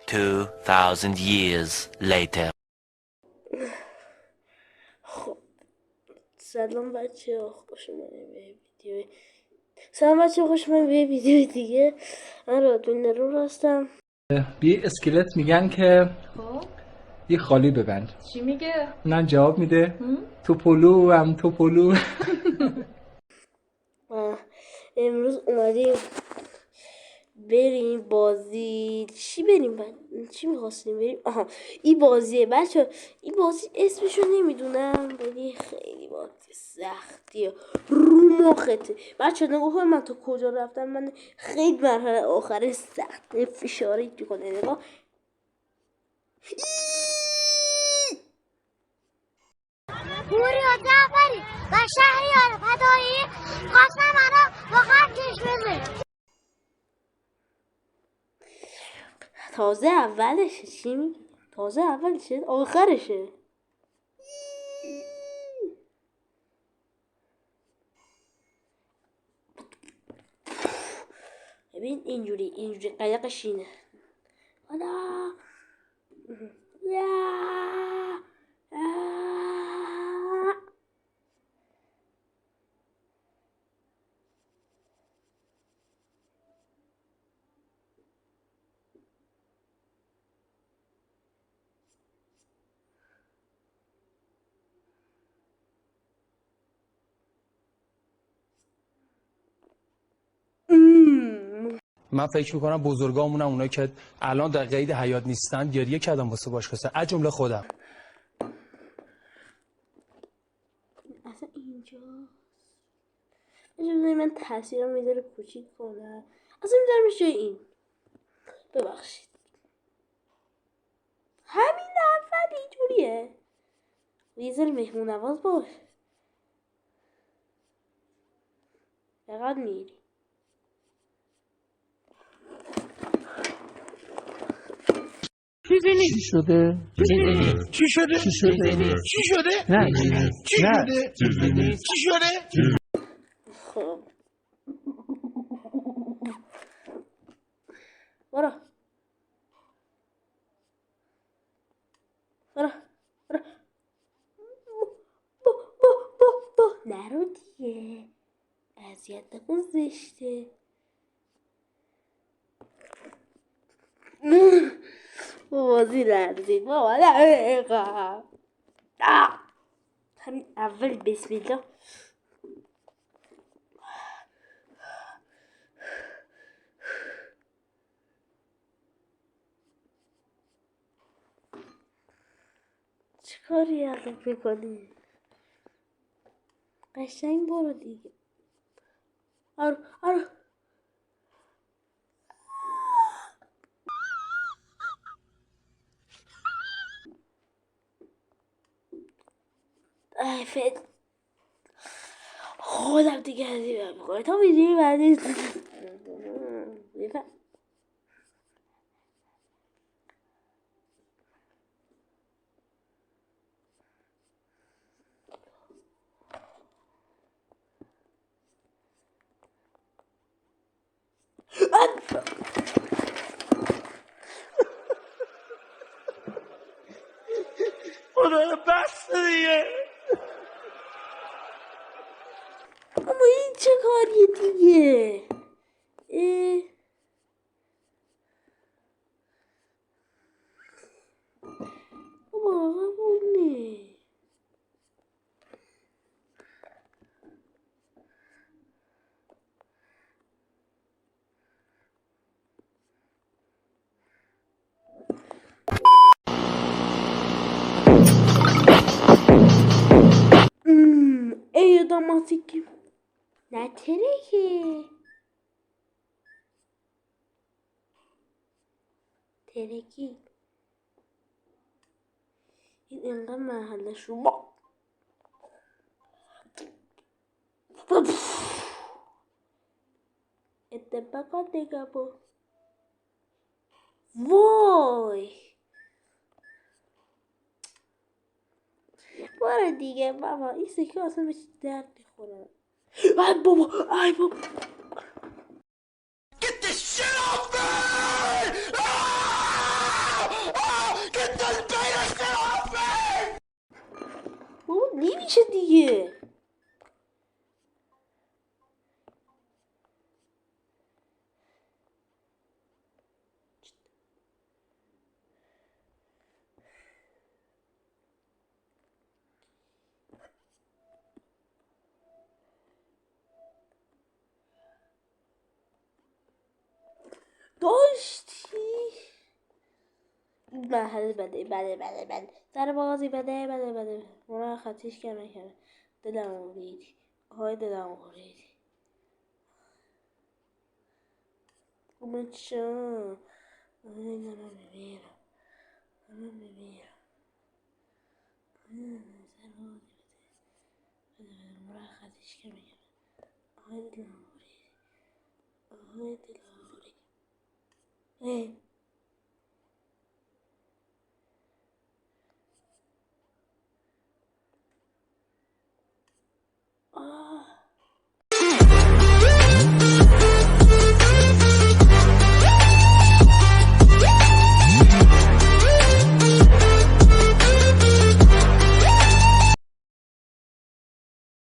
2,000 years later. خب سلام بچه ها، خوش اومدین به ویدیو. سلام بچه ها، خوش اومدین به ویدیو دیگه. من رادوین رو هستم. یه اسکلت میگن که خب یه خالی ببند. چی میگه؟ نه جواب میده توپولو هم توپولو. امروز اومدیم بریم بازی. چی بریم چی میخواستیم بریم؟ آها این بازیه بچه. این بازی اسمشو نمیدونم ولی خیلی بازی سختیه، رو مخته بچه. نگاه کن من تا کجا رفتم. من خیلی مرحله آخر سخت فشاری تو کنه. نگاه پوری و جعفری و شهریار فدایی خواستم منو با خط بده. تازه اولشه. چی میگی؟ تازه اولشه آخرشه. ببین اینجوری قلقش اینه. حالا من فکر میکنم بزرگامونم اونایی که الان در قید حیات نیستن گریه کردم واسه باشگاه، از جمله خودم. اصلا اینجا من تاثیرم میذاره کوچیک کنم. اصلا میذارمش جای این. ببخشید همین اول اینجوریه. یه ذره مهمون نواز باش. چقدر میری؟ چی شده؟ چی شده؟ چی شده؟ چی شده؟ نه چی شده؟ چی شده؟ خب برو برو برو. نرو دیگه، اذیت نکن، زشته. بازی لرزید بابا. دقیقا همین اول بسم الله. چه کاری الان میکنی؟ قشنگ برو دیگه. آرو آرو. فید خودم دیگه هزیمه میکنه تا ویدیوی بعدی. خدا بس دیگه. اما این چه کاریه دیگه؟ بابا قبوله. ای داماتیکی نه ترکی این انقدر محله شما اتفاقات دیگه با وای. برو دیگه بابا، این سکه اصلا بهش درد میخوره. ای بابا ای بابا. Get this shit off me! مرحله بده در بازی بده مرا خطیش کنه دلم اوریدی آهای دلم اوریدی من چون آهای دلم ببینم مرا خطیش کنه آهای دلم اوریدی آهای دلم اوریدی